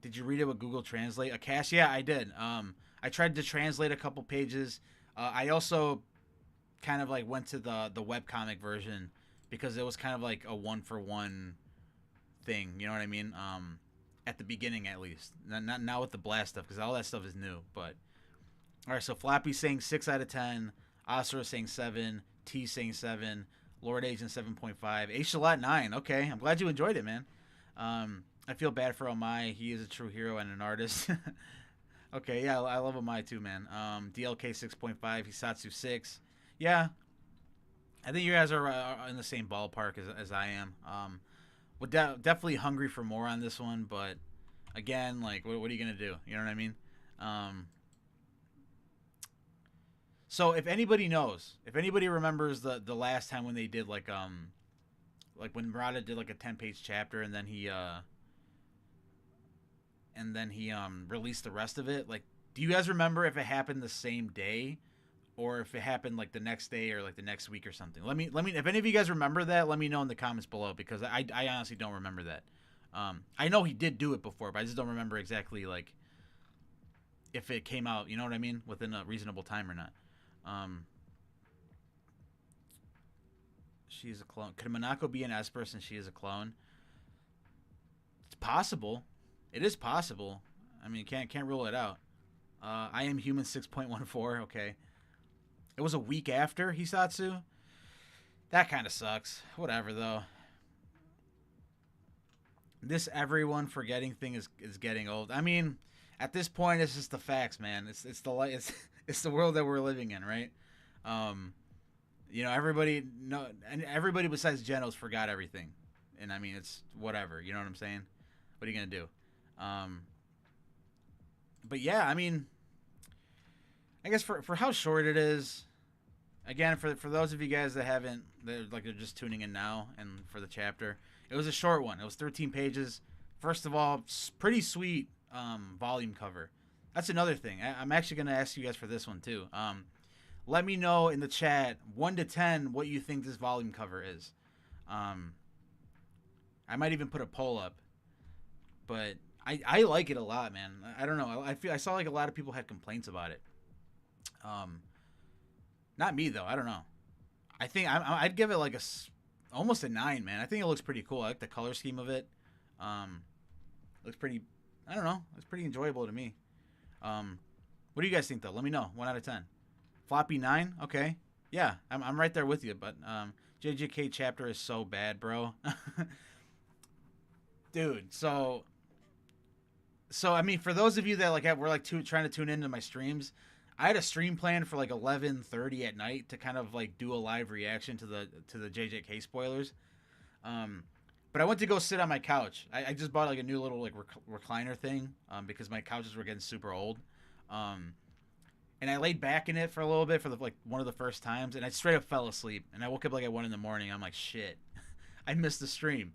did you read it with Google Translate? Akash? Yeah, I did. I tried to translate a couple pages. I also kind of like went to the webcomic version because it was kind of like a 1-for-1 thing. You know what I mean? At the beginning, at least. Not now with the blast stuff, because all that stuff is new. But all right, so Flappy's saying 6 out of 10. Asura saying 7. T saying 7. Lord Agent 7.5. H-Shalat 9. Okay, I'm glad you enjoyed it, man. I feel bad for Omai. He is a true hero and an artist. Okay, yeah, I love Omai too, man. DLK 6.5. Hisatsu 6. Yeah, I think you guys are in the same ballpark as I am. Definitely hungry for more on this one, but again, like, what are you gonna do? You know what I mean? Um, so if anybody knows, if anybody remembers the last time when they did like when Murata did like a 10-page chapter and then he released the rest of it, like, do you guys remember if it happened the same day or if it happened like the next day or like the next week or something? Let me if any of you guys remember that, let me know in the comments below, because I honestly don't remember that. I know he did do it before, but I just don't remember exactly like if it came out, you know what I mean, within a reasonable time or not. Um, she's a clone. Could Monako be an Esper since she is a clone? It's possible. It is possible. I mean, can't rule it out. I am human 6.14. Okay. It was a week after Hisatsu. That kind of sucks. Whatever though. This everyone forgetting thing is getting old. I mean, at this point, it's just the facts, man. It's the world that we're living in, right? Um, everybody and everybody besides Genos forgot everything, and I mean, it's whatever. You know what I'm saying? What are you gonna do? Um, but yeah, I mean, I guess for how short it is, again, for those of you guys that haven't, they're just tuning in now, and for the chapter, it was a short one. It was 13 pages. First of all, pretty sweet volume cover. That's another thing. I'm actually going to ask you guys for this one too. Let me know in the chat 1 to 10 what you think this volume cover is. I might even put a poll up, but I like it a lot, man. I don't know. I saw like a lot of people had complaints about it. Not me though. I don't know. I think I'd give it like almost a 9, man. I think it looks pretty cool. I like the color scheme of it. Looks pretty. I don't know. It's pretty enjoyable to me. What do you guys think though? Let me know. 1 out of 10. Floppy 9. Okay. Yeah, I'm right there with you. But JJK chapter is so bad, bro. Dude. So I mean, for those of you that were trying to tune into my streams, I had a stream plan for like 11:30 at night to kind of like do a live reaction to the JJK spoilers. But I went to go sit on my couch. I just bought like a new little like recliner thing because my couches were getting super old. And I laid back in it for a little bit for one of the first times, and I straight up fell asleep. And I woke up like at 1 in the morning. I'm like, shit, I missed the stream.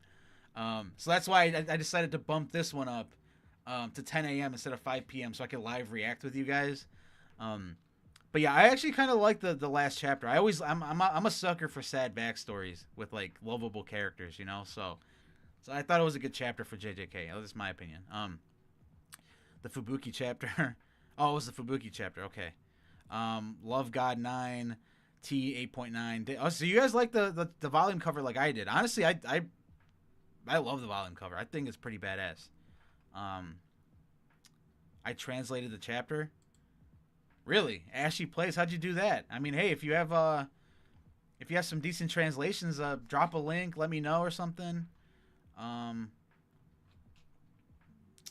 So that's why I decided to bump this one up to 10 a.m. instead of 5 p.m. so I could live react with you guys. But yeah, I actually kind of like the last chapter. I'm a sucker for sad backstories with like lovable characters, you know. So I thought it was a good chapter for JJK. That's my opinion. The Fubuki chapter. Oh, it was the Fubuki chapter. Okay. Love God 9, T 8.9. Oh, so you guys like the volume cover like I did? Honestly, I love the volume cover. I think it's pretty badass. I translated the chapter. Really? Ashy Plays? How'd you do that? I mean, hey, if you have some decent translations, drop a link, let me know or something.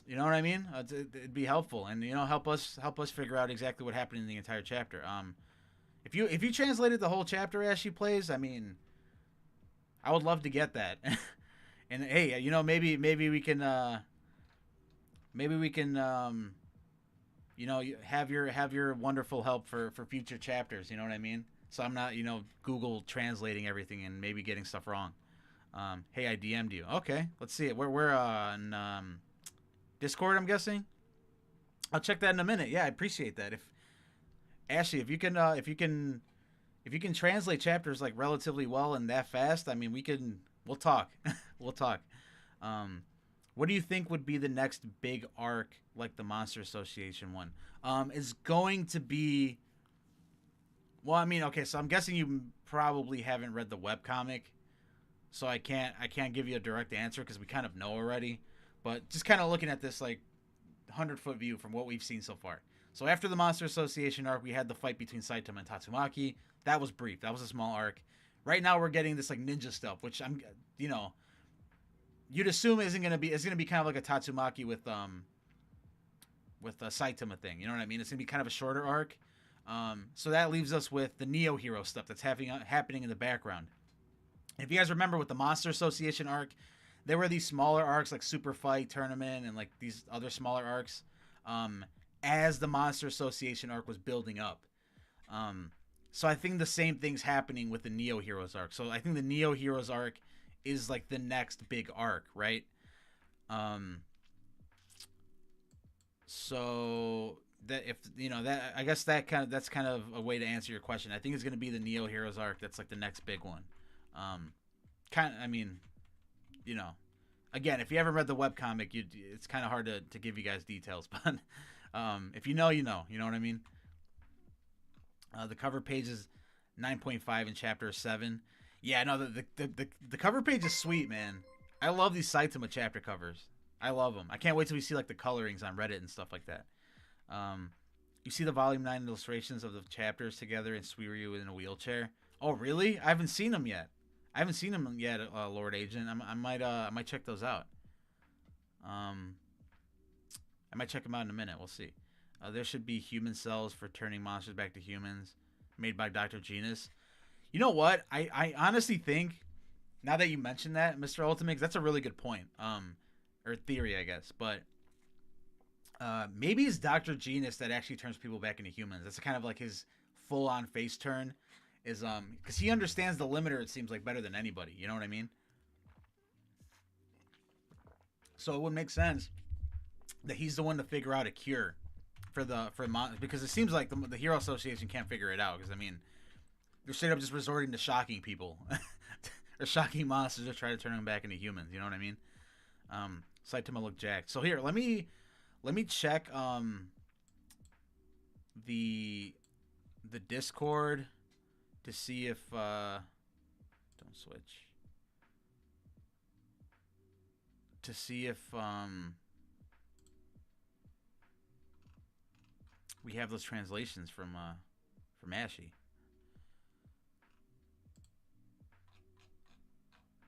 You know what I mean? It'd be helpful, and help us figure out exactly what happened in the entire chapter. If you translated the whole chapter, Ashy Plays, I mean, I would love to get that. And hey, maybe we can have your wonderful help for future chapters. You know what I mean? So I'm not, Google translating everything and maybe getting stuff wrong. Hey, I DM'd you. Okay, let's see it. We're on Discord, I'm guessing. I'll check that in a minute. Yeah, I appreciate that. If Ashley, if you can translate chapters like relatively well and that fast, I mean, we'll talk. We'll talk. What do you think would be the next big arc like the Monster Association one? Is going to be... Well, I mean, okay, so I'm guessing you probably haven't read the webcomic, so I can't give you a direct answer because we kind of know already. But just kind of looking at this like 100-foot view from what we've seen so far. So after the Monster Association arc, we had the fight between Saitama and Tatsumaki. That was brief. That was a small arc. Right now we're getting this like ninja stuff, which you'd assume it's gonna be kind of like a Tatsumaki with a Saitama thing. You know what I mean? It's gonna be kind of a shorter arc. So that leaves us with the Neo Hero stuff that's happening in the background. And if you guys remember with the Monster Association arc, there were these smaller arcs like Super Fight Tournament and like these other smaller arcs, um, as the Monster Association arc was building up. Um, so I think the same thing's happening with the Neo Heroes arc. So I think the Neo Heroes arc is like the next big arc, right? Um, so that if you know that, I guess that's kind of a way to answer your question. I think it's going to be the Neo Heroes arc. That's like the next big one. Um, I mean, you know, again, if you haven't read the webcomic, it's kind of hard to give you guys details, but if you know, you know. You know what I mean? The cover page is 9.5 in chapter 7. Yeah, no, the cover page is sweet, man. I love these Saitama chapter covers. I love them. I can't wait till we see like the colorings on Reddit and stuff like that. Um, you see the volume 9 illustrations of the chapters together and Suiryu in a wheelchair. Oh, really? I haven't seen them yet. I haven't seen them yet, Lord Agent. I might check those out. Um, I might check them out in a minute. We'll see. There should be human cells for turning monsters back to humans, made by Dr. Genus. You know what? I honestly think, now that you mentioned that, Mr. Ultimate, that's a really good point. Or theory, I guess. But maybe it's Dr. Genus that actually turns people back into humans. That's kind of like his full-on face turn. Is because he understands the limiter, it seems like, better than anybody. You know what I mean? So it would make sense that he's the one to figure out a cure because it seems like the Hero Association can't figure it out. Because I mean, they're straight up just resorting to shocking people or shocking monsters to try to turn them back into humans. You know what I mean? Saitama looked jacked. So here, let me check the Discord to see if don't switch, to see if we have those translations from Ashy.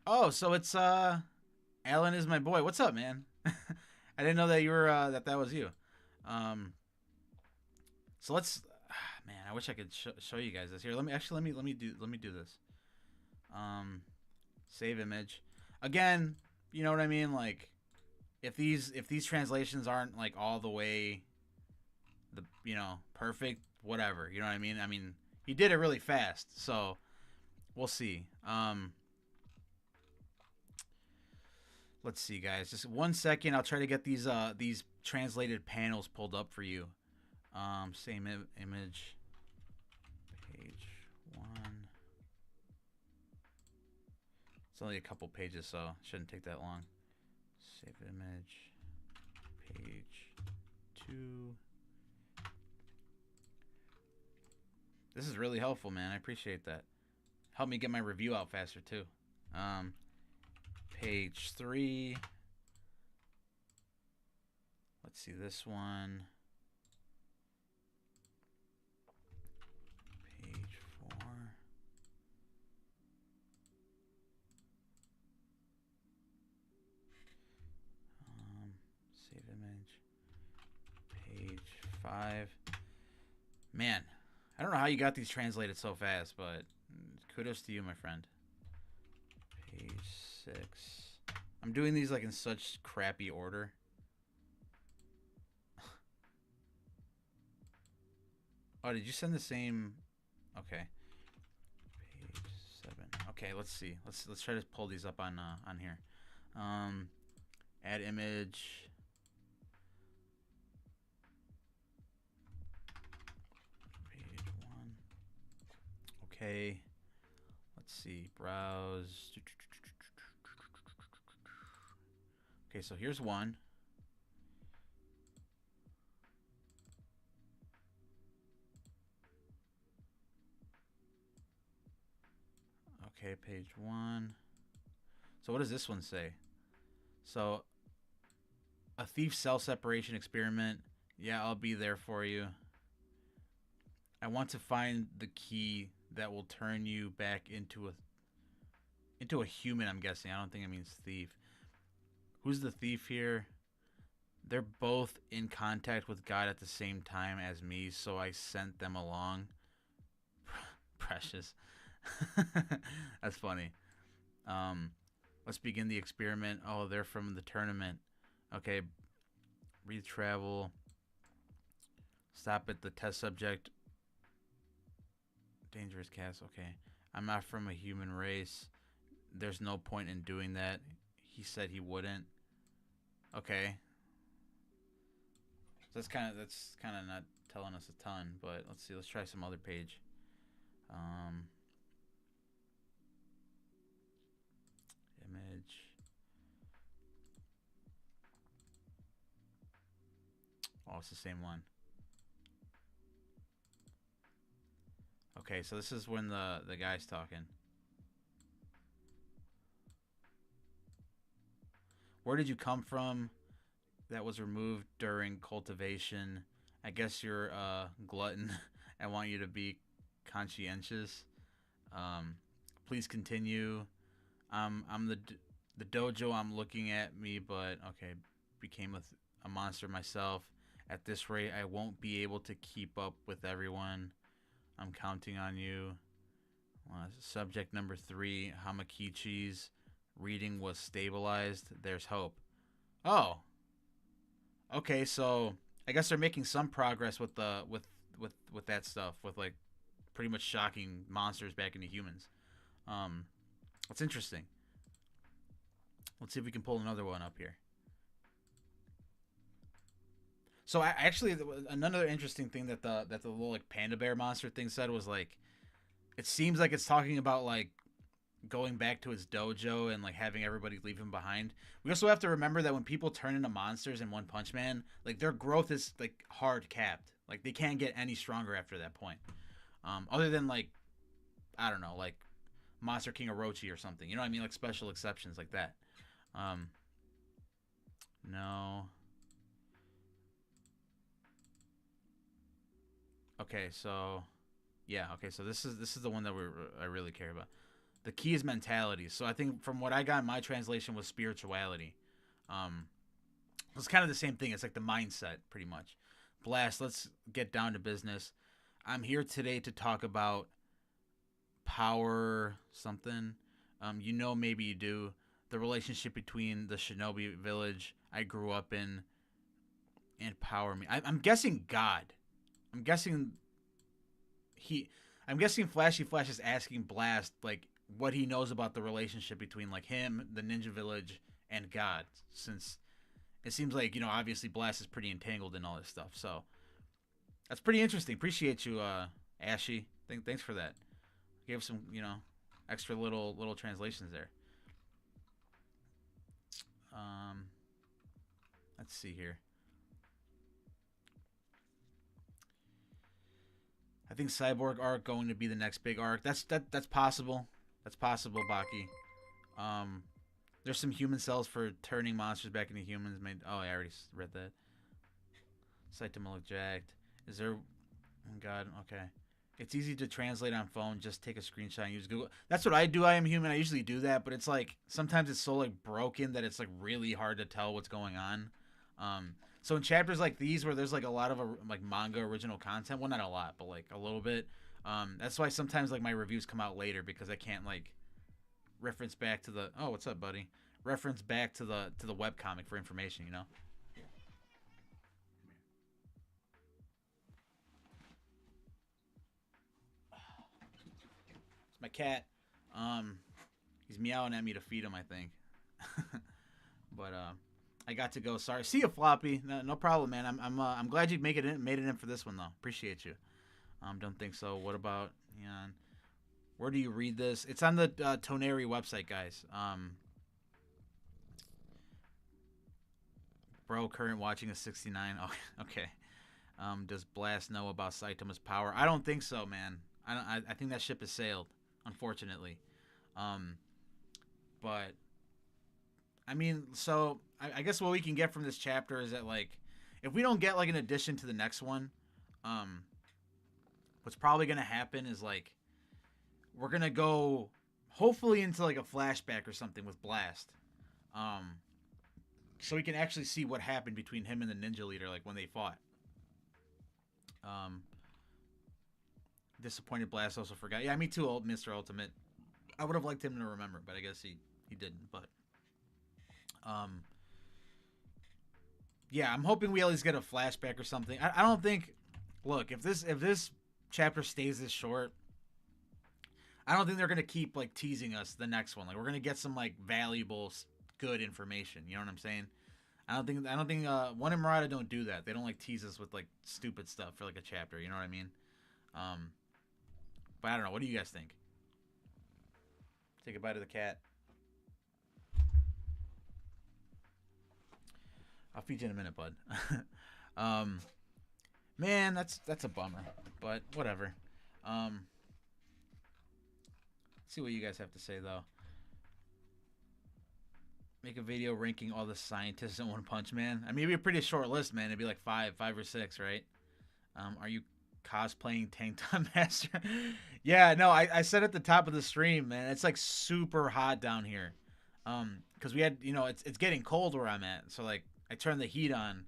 Oh, so it's Alan is my boy. What's up, man? I didn't know that you were that was you. Um, so let's man, I wish I could show you guys this here. Let me do this. Save image. Again, you know what I mean? Like if these translations aren't like all the way perfect, whatever. You know what I mean? I mean, he did it really fast, so we'll see. Let's see, guys. Just 1 second. I'll try to get these translated panels pulled up for you. Same image. Page 1. It's only a couple pages, so it shouldn't take that long. Save image. Page 2. This is really helpful, man. I appreciate that. Help me get my review out faster, too. Page 3. Let's see this one. Page 4. Save image. Page 5. Man, I don't know how you got these translated so fast, but kudos to you, my friend. Page 6. I'm doing these like in such crappy order. Oh, did you send the same? Okay. Page 7. Okay, let's see. Let's try to pull these up on here. Add image. Page 1. Okay. Let's see. Browse. Okay, so here's one. Okay, page 1. So what does this one say? So, a thief cell separation experiment. Yeah, I'll be there for you. I want to find the key that will turn you back into a human, I'm guessing. I don't think it means thief. Who's the thief here? They're both in contact with God at the same time as me, so I sent them along. Precious. That's funny. Let's begin the experiment. Oh, they're from the tournament. Okay, read travel. Stop at the test subject. Dangerous cast. Okay. I'm not from a human race. There's no point in doing that. He said he wouldn't. Okay. So that's kind of not telling us a ton, but let's see. Let's try some other page. Um, image. Oh, it's the same one. Okay, so this is when the guy's talking. Where did you come from? That was removed during cultivation. I guess you're a glutton. I want you to be conscientious. Um, please continue. I'm the dojo. I'm looking at me, but okay, became a monster myself. At this rate, I won't be able to keep up with everyone. I'm counting on you. Subject number 3, Hamakichi's reading was stabilized. There's hope. Oh, okay. So I guess they're making some progress with the with that stuff, with like pretty much shocking monsters back into humans. Um, that's interesting. Let's see if we can pull another one up here. So I actually another interesting thing that the little like panda bear monster thing said was like it seems like it's talking about like going back to his dojo and like having everybody leave him behind. We also have to remember that when people turn into monsters in One Punch Man, like their growth is like hard capped. Like they can't get any stronger after that point. Other than like I don't know, like Monster King Orochi or something. You know what I mean? Like special exceptions like that. Um, no. Okay, so yeah. Okay, so this is the one that I really care about. The key is mentality. So I think from what I got in my translation was spirituality. Um, it's kind of the same thing. It's like the mindset, pretty much. Blast. Let's get down to business. I'm here today to talk about power something. Maybe you do. The relationship between the shinobi village I grew up in and power me. I'm guessing God. I'm guessing he. I'm guessing Flashy Flash is asking Blast like what he knows about the relationship between like him, the Ninja Village, and God, since it seems like obviously Blast is pretty entangled in all this stuff. So that's pretty interesting. Appreciate you, Ashy. Thanks for that. Gave some extra little translations there. Um, let's see here. I think Cyborg arc going to be the next big arc. That's possible. That's possible, Baki. Um, there's some human cells for turning monsters back into humans. Oh, I already read that. Saitama look jacked. Is there? Oh God. Okay. It's easy to translate on phone. Just take a screenshot and use Google. That's what I do. I am human. I usually do that, but it's like sometimes it's so like broken that it's like really hard to tell what's going on. So in chapters like these where there's like a lot of like manga original content, well not a lot, but like a little bit. That's why sometimes like my reviews come out later because I can't like reference back to the what's up, buddy? Reference back to the web comic for information. It's my cat. Um, he's meowing at me to feed him, I think. But I got to go. Sorry. See you, Floppy. No problem, man. I'm glad you made it in for this one though. Appreciate you. Don't think so. What about where do you read this? It's on the Toneri website, guys. Bro, current watching is 69. Oh, okay. Does Blast know about Saitama's power? I don't think so, man. I think that ship has sailed, unfortunately. Um, but I mean, so I guess what we can get from this chapter is that like, if we don't get like an addition to the next one, um, what's probably gonna happen is like we're gonna go hopefully into like a flashback or something with Blast, um, so we can actually see what happened between him and the ninja leader, like when they fought. Um, Disappointed Blast also forgot. Yeah, me too, old Mr. Ultimate. I would have liked him to remember, but I guess he he didn't. But um, yeah, I'm hoping we at least get a flashback or something. I don't think. Look, if this chapter stays this short, I don't think they're gonna keep like teasing us the next one. Like we're gonna get some like valuable, good information. You know what I'm saying? I don't think One and Murata don't do that. They don't like tease us with like stupid stuff for like a chapter. You know what I mean? Um, but I don't know. What do you guys think? Take a bite of the cat. I'll feed you in a minute, bud. um, man, that's a bummer, but whatever. Um, let's see what you guys have to say though. Make a video ranking all the scientists in One Punch Man. I mean, it'd be a pretty short list, man. It'd be like five or six, right? Are you cosplaying Tank Top Master? Yeah, no, I said at the top of the stream, man. It's like super hot down here. Because we had, it's getting cold where I'm at, so like I turned the heat on,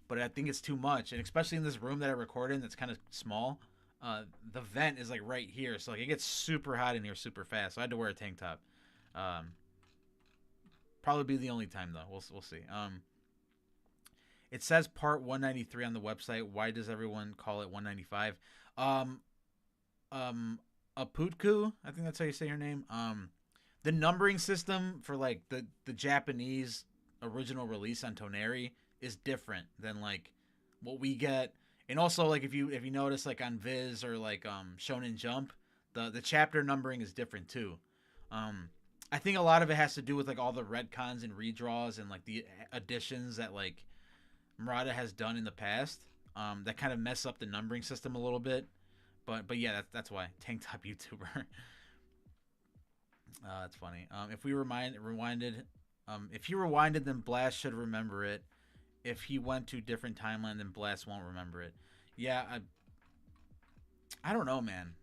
but I think it's too much, and especially in this room that I record in, that's kind of small. The vent is like right here, so like it gets super hot in here super fast. So I had to wear a tank top. Um, Probably be the only time though. We'll see. It says part 193 on the website. Why does everyone call it 195? Um, Aputku, I think that's how you say your name. The numbering system for like the Japanese original release on Toneri is different than like what we get. And also like if you notice like on Viz or like Shonen Jump, the chapter numbering is different too. I think a lot of it has to do with like all the retcons and redraws and like the additions that like Murata has done in the past. That kind of mess up the numbering system a little bit. But yeah, that's why tank top YouTuber. That's funny. If we rewinded, if he rewinded, then Blast should remember it. If he went to different timeline, then Blast won't remember it. Yeah, I don't know, man.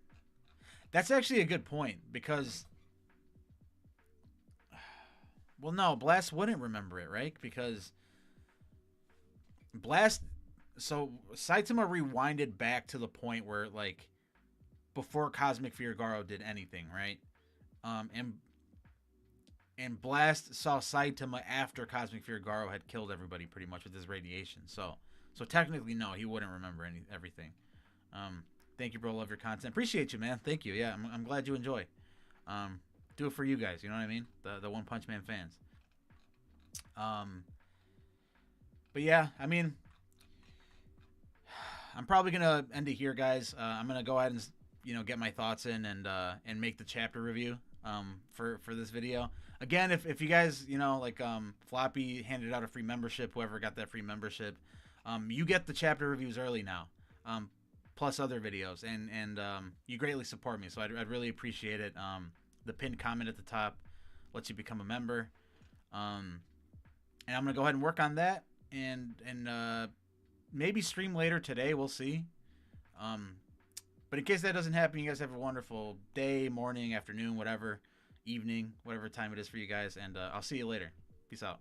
That's actually a good point because, well, no, Blast wouldn't remember it, right? Because Blast, so Saitama rewinded back to the point where like before Cosmic Fear Garo did anything, right? And Blast saw Saitama after Cosmic Fear Garo had killed everybody pretty much with his radiation. So technically, no, he wouldn't remember everything. Thank you, bro. Love your content. Appreciate you, man. Thank you. Yeah, I'm glad you enjoy. Do it for you guys. You know what I mean? The One Punch Man fans. But yeah, I mean, I'm probably gonna end it here, guys. I'm gonna go ahead and get my thoughts in and make the chapter review for this video. Again, if you guys like Floppy handed out a free membership, whoever got that free membership, you get the chapter reviews early now, plus other videos, and you greatly support me, so I'd really appreciate it. The pinned comment at the top lets you become a member, and I'm gonna go ahead and work on that and maybe stream later today. We'll see. But in case that doesn't happen, you guys have a wonderful day, morning, afternoon, whatever, evening, whatever time it is for you guys. And I'll see you later. Peace out.